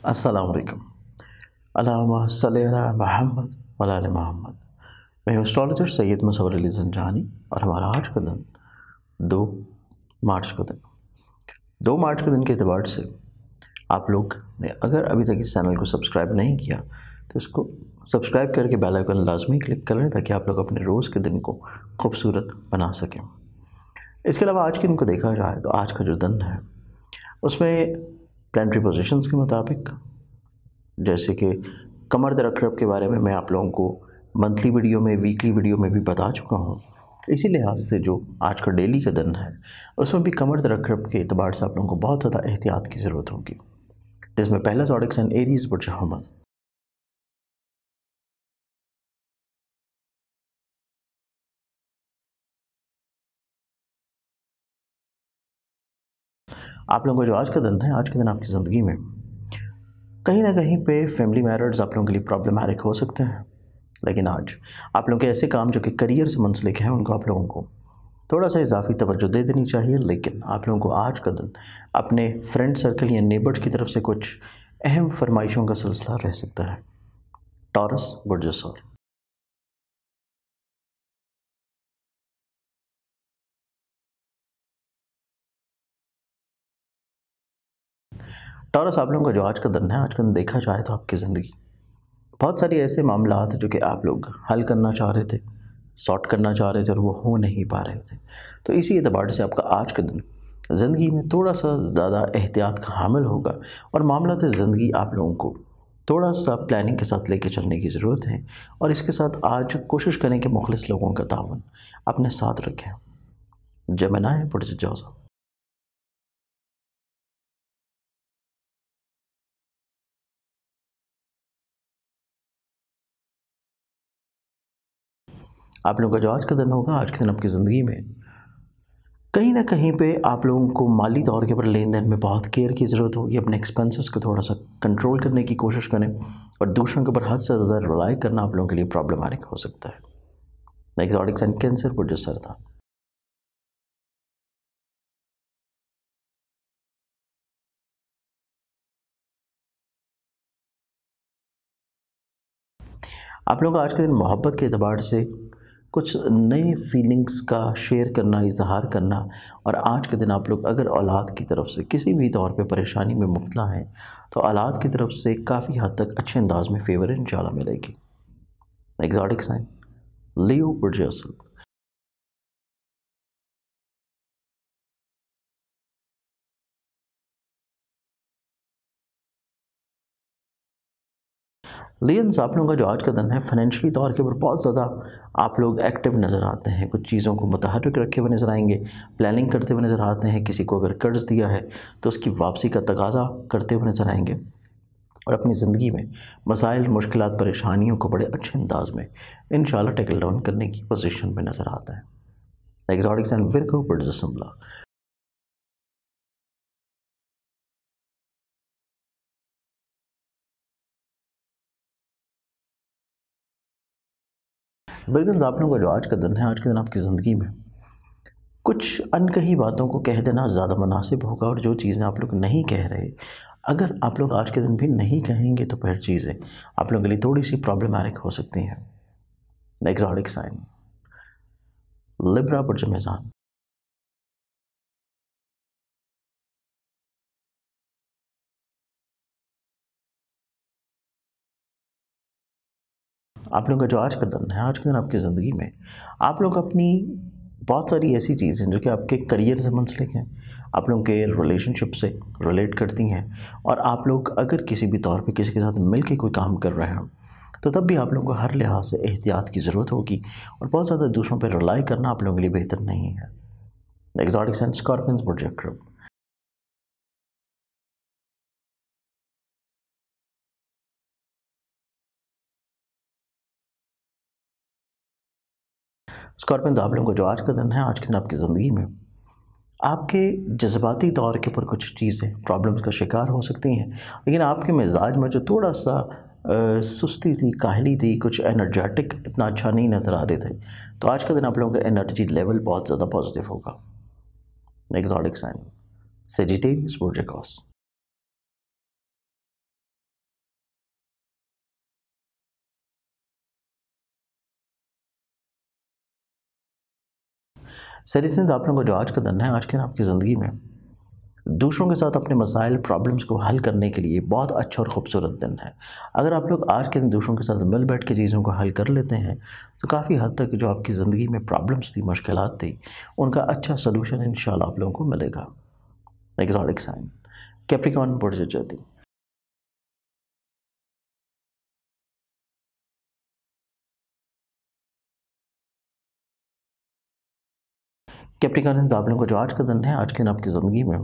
अस्सलाम वालेकुम। अल्लाहुम्मा सल्लि अला मुहम्मद व अला आलि मुहम्मद। मैं हूँ एस्ट्रोलॉजर सैयद मुसव्वर अली ज़ंजानी और हमारा आज का दिन 2 मार्च का दिन 2 मार्च के दिन के एतबार से आप लोग ने अगर अभी तक इस चैनल को सब्सक्राइब नहीं किया तो इसको सब्सक्राइब करके बेल आइकन लाजमी क्लिक कर लें ताकि आप लोग अपने रोज़ के दिन को खूबसूरत बना सकें। इसके अलावा आज के दिन को देखा जाए तो आज का जो दिन है उसमें प्लानिटरी पोजीशंस के मुताबिक, जैसे कि कमर दर अकरब के बारे में मैं आप लोगों को मंथली वीडियो में, वीकली वीडियो में भी बता चुका हूँ। इसी लिहाज से जो आज का डेली का दिन है उसमें भी कमर दर अकरब के एतबार से आप लोगों को बहुत ज़्यादा एहतियात की ज़रूरत होगी, जिसमें पहला ज़ोडिक साइन एरीज़ बुर्ज हमल। आप लोगों का जो आज का दिन है, आज के दिन आपकी ज़िंदगी में कहीं ना कहीं पे फैमिली मैटर्स आप लोगों के लिए प्रॉब्लमैटिक हो सकते हैं, लेकिन आज आप लोगों के ऐसे काम जो कि करियर से मुंसलिक हैं उनको आप लोगों को थोड़ा सा इजाफी तवज्जो दे देनी चाहिए। लेकिन आप लोगों को आज का दिन अपने फ्रेंड सर्कल या नेबर्स की तरफ से कुछ अहम फरमाइशों का सिलसिला रह सकता है। टॉरस बुर्ज सौर। टॉरस आप लोगों का जो आज का दिन है, आज का दिन देखा जाए तो आपकी ज़िंदगी बहुत सारी ऐसे मामला जो कि आप लोग हल करना चाह रहे थे, सॉर्ट करना चाह रहे थे और वो हो नहीं पा रहे थे। तो इसी एतबार से आपका आज का दिन ज़िंदगी में थोड़ा सा ज़्यादा एहतियात का हामिल होगा और मामला ज़िंदगी आप लोगों को थोड़ा सा प्लानिंग के साथ लेके चलने की ज़रूरत है। और इसके साथ आज कोशिश करें कि मुखलिस लोगों का तावन अपने साथ रखें। जेमिनी बुर्ज जौज़ा। आप लोगों का जो आज का दिन होगा, आज के दिन आपकी ज़िंदगी में कहीं ना कहीं पे आप लोगों को माली तौर के ऊपर लेन देन में बहुत केयर की ज़रूरत होगी। अपने एक्सपेंसेस को थोड़ा सा कंट्रोल करने की कोशिश करें और दूसरों के ऊपर हद से ज़्यादा रिलाई करना आप लोगों के लिए प्रॉब्लमैटिक हो सकता है। एक्सोटिक साइन कैंसर बुर्ज सरदार। आप लोगों का आज के दिन मोहब्बत के एतबार से कुछ नए फीलिंग्स का शेयर करना, इजहार करना। और आज के दिन आप लोग अगर औलाद की तरफ से किसी भी तौर पे परेशानी में मुब्तला हैं तो औलाद की तरफ से काफ़ी हद तक अच्छे अंदाज में फेवर इंशाल्लाह मिलेगी। एक्सोटिक साइन लियो बुर्ज असद। लियंस आप लोगों का जो आज का दिन है फाइनेंशियली तौर के ऊपर बहुत ज़्यादा आप लोग एक्टिव नज़र आते हैं। कुछ चीज़ों को मुतहर्रिक रखे हुए नज़र आएंगे, प्लानिंग करते हुए नज़र आते हैं। किसी को अगर कर्ज़ दिया है तो उसकी वापसी का तकाज़ा करते हुए नज़र आएंगे और अपनी ज़िंदगी में मसाइल, मुश्किलात, परेशानियों को बड़े अच्छे अंदाज में इंशाल्लाह टैकल डाउन करने की पोजीशन में नज़र आता है। एक्सोटिक साइन विर्गो बुर्ज सिंबला। विर्गन्स आप लोगों का जो आज का दिन है, आज के दिन आपकी ज़िंदगी में कुछ अनकही बातों को कह देना ज़्यादा मुनासिब होगा। और जो चीज़ें आप लोग नहीं कह रहे, अगर आप लोग आज के दिन भी नहीं कहेंगे तो फिर चीज़ें आप लोगों के लिए थोड़ी सी प्रॉब्लमैटिक हो सकती हैं। एक्सोटिक साइन लिब्रा बुर्ज मीज़ान। आप लोगों का जो आज का दिन है, आज के दिन आपकी ज़िंदगी में आप लोग अपनी बहुत सारी ऐसी चीज़ें जो कि आपके करियर से मुंसलिक हैं, आप लोगों के रिलेशनशिप से रिलेट करती हैं। और आप लोग अगर किसी भी तौर पे किसी के साथ मिल के कोई काम कर रहे हैं तो तब भी आप लोगों को हर लिहाज से एहतियात की ज़रूरत होगी और बहुत ज़्यादा दूसरों पर रिलाई करना आप लोगों के लिए बेहतर नहीं है। एक्सोटिक साइन स्कॉर्पियंस बुर्ज अक्रब। स्कॉर्पियंस आप लोगों का जो आज का दिन है, आज के दिन आपकी ज़िंदगी में आपके जज्बाती तौर के ऊपर कुछ चीज़ें प्रॉब्लम्स का शिकार हो सकती हैं, लेकिन आपके मिजाज में जो थोड़ा सा सुस्ती थी, काहली थी, कुछ एनर्जेटिक इतना अच्छा नहीं नज़र आ रहे थे। तो आज का दिन आप लोगों का एनर्जी लेवल बहुत ज़्यादा पॉजिटिव होगा। एक्सोटिक साइन सेजिटेरियस बुर्ज एक्वास। सिटीजन आप लोगों को जो आज का दिन है, आज के दिन आपकी ज़िंदगी में दूसरों के साथ अपने मसाइल प्रॉब्लम्स को हल करने के लिए बहुत अच्छा और ख़ूबसूरत दिन है। अगर आप लोग आज के दिन दूसरों के साथ मिल बैठ के चीज़ों को हल कर लेते हैं तो काफ़ी हद तक जो आपकी ज़िंदगी में प्रॉब्लम्स थी, मुश्किलात थी, उनका अच्छा सलूशन इंशाल्लाह आप लोगों को मिलेगा। एग्जॉटिक साइन कैप्रिकॉर्न पुरुषज्योति। कैप्रिकॉर्न आप लोगों को जो आज का दिन है, आज के दिन आपकी ज़िंदगी में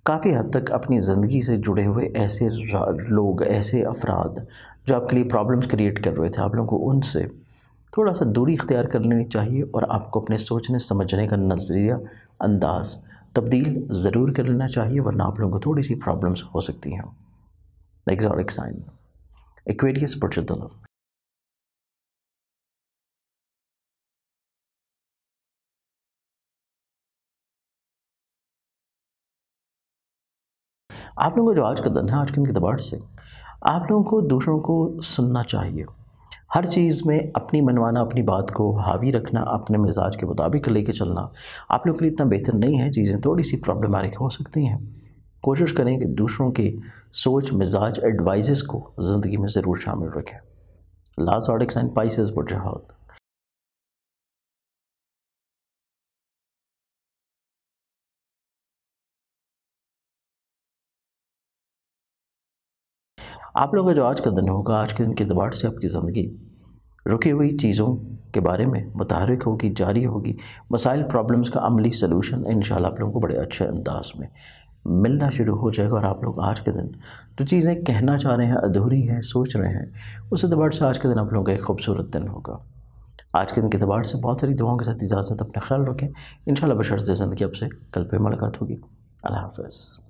काफ़ी हद तक अपनी ज़िंदगी से जुड़े हुए ऐसे लोग, ऐसे अफराद जो आपके लिए प्रॉब्लम्स क्रिएट कर रहे थे, आप लोगों को उनसे थोड़ा सा दूरी इख्तियार कर लेनी चाहिए और आपको अपने सोचने समझने का नज़रिया, अंदाज़ तब्दील ज़रूर कर लेना चाहिए, वरना आप लोगों को थोड़ी सी प्रॉब्लम्स हो सकती हैं। एग्जॉटिक साइन एक्वेरियस पुरुषोत्तम। आप लोगों को जो आज का दिन है, आज के दिन के एतबार से आप लोगों को दूसरों को सुनना चाहिए। हर चीज़ में अपनी मनवाना, अपनी बात को हावी रखना, अपने मिजाज के मुताबिक लेके चलना आप लोग के लिए इतना बेहतर नहीं है। चीज़ें थोड़ी सी प्रॉब्लमेटिक हो सकती हैं। कोशिश करें कि दूसरों के सोच, मिजाज, एडवाइजेस को ज़िंदगी में ज़रूर शामिल रखें। लास्ट ऑडिक साइन पाइसेस बुर्जहात। आप लोगों का जो आज का दिन होगा, आज के दिन के एतबार से आपकी ज़िंदगी रुकी हुई चीज़ों के बारे में मुतहरिक होगी, जारी होगी। मसाइल प्रॉब्लम्स का अमली सलूशन इंशाल्लाह आप लोगों को बड़े अच्छे अंदाज में मिलना शुरू हो जाएगा। और आप लोग आज के दिन जो चीज़ें कहना चाह रहे हैं, अधूरी हैं, सोच रहे हैं, उस एतबार से आज के दिन आप लोगों का एक खूबसूरत दिन होगा। आज के दिन के एतबार से बहुत सारी दुआओं के साथ इजाज़त, अपना ख्याल रखें। इंशाल्लाह बशर्ते ज़िंदगी आपसे कल पे मुलाकात होगी। अल्लाह हाफ़िज़।